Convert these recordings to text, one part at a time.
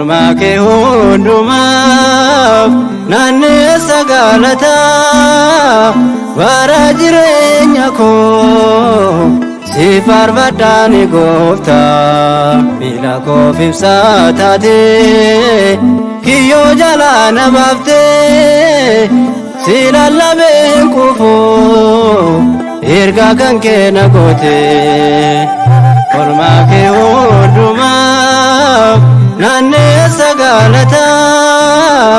olmaa kee hundumaaf naanneessa galataa bara jireenya koo si faarfadhaan gooftaa miila koof ibsaa taatee kiyyoo jalaa na baaftee si lallabeen kufuu ergaa kan kee na gootee olmaa kee hundumaaf naanneessa galataa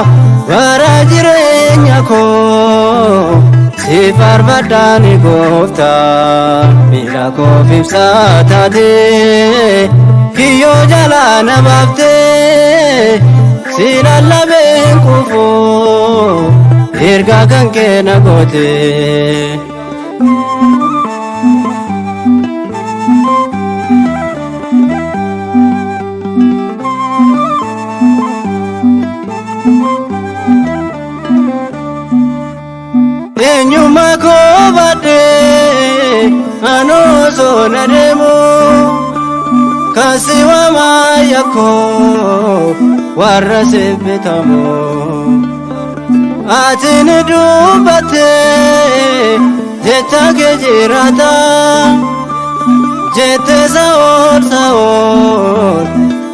bara jireenya koo si faarfadhaan gooftaa miila koof ibsaa taatee kiyyoo jalaa na baaftee si lallabeen kufuu ergaa kan kee na gootee eenyummaa koo baadhee anoo soona deemu kasi waamaa yakkoo warra siif bitamu ati ni dubbattee jecha kee jiraata jettee sa'ool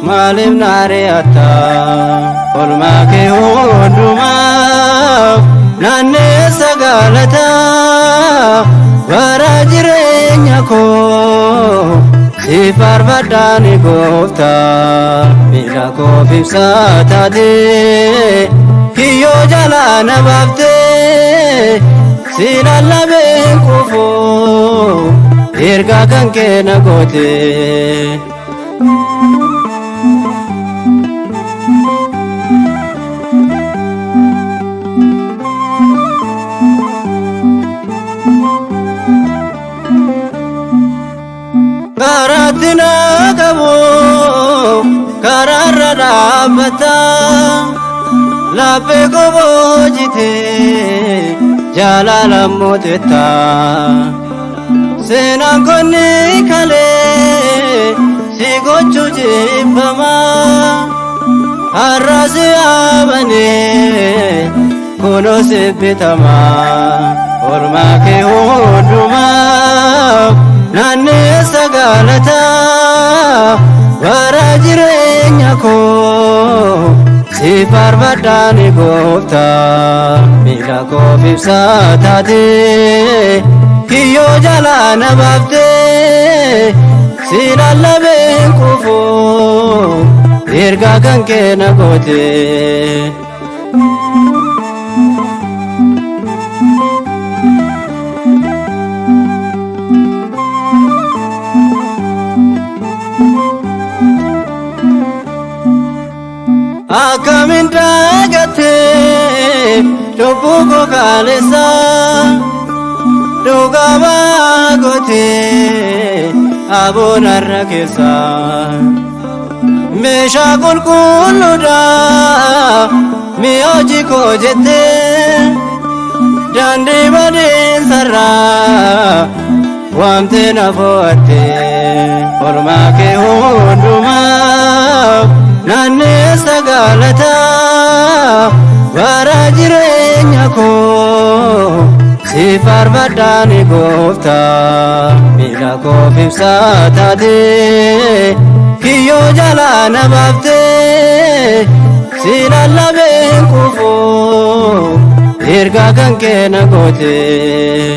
maaliif na ari'atta olmaa kee hundumaaf naanneessa galataa bara jireenya koo si faarfadhaan gooftaa miila koof ibsaa taatee kiyyoo jalaa na baaftee si lallabeen kufuu ergaa kan kee na gootee karaatti na qabu karaarra dhaabbata laphee koo boojitee jaalala mootetta seenaan konni kalee si gochuu jibbama har'a si abanee kunoo si bitama olmaa kee hundumaaf naanneessa galataa bara jireenya koo si faarfadhaan gooftaa miila koof ibsaa taatee kiyyoo jalaa na baaftee si lallabeen kufuu ergaa kan kee na gootee akkamiin dagattee lubbuu koo kaleessa dhugaa baagotee aboon har'a keessa meeshaa qulqulluudha mi'a hojii koo jettee daandii badeensarraa waamtee na fo'attee olmaa kee hundumaaf naanneessa galataa bara jireenya koo si faarfadhaan gooftaa miila koof ibsaa taatee kiyyoo jalaa na baaftee si lallabeen kufuu ergaa kan kee na gootee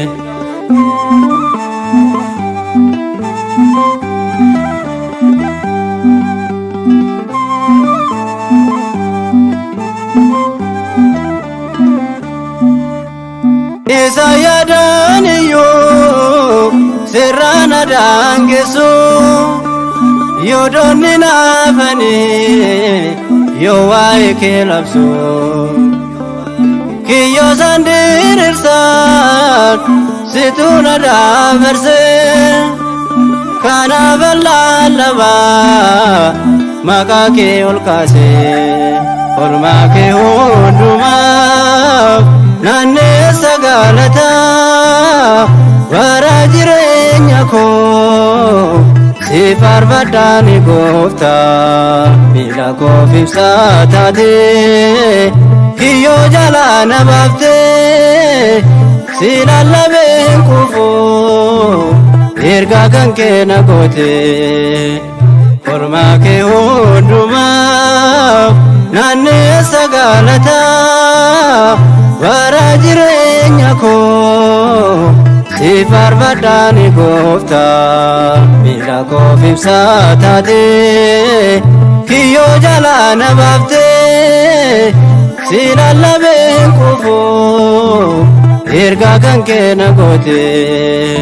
isa yaadaan iyyuu sirraan daangessu yoo doonni naafanii yoo waa'ee kee labsu kiyyoo san diriirsaan situ na dabarsee kanaaf lallabaa maqaa kee ol kaasee olmaa kee hundumaaf naanneessa galataa bara jireenya koo si faarfadhaani gooftaa miila koof ibsaa taatee kiyyoo jalaa na baaftee si lallabeen kufuu ergaa kan kee na gootee kormaa kee hundumaaf naanneessa galataa bara jireenya koo si faarfadhaani gooftaa miila koof ibsaa taatee kiyyoo jalaa na baaftee si lallabeen kufuu ergaa kan kee na gootee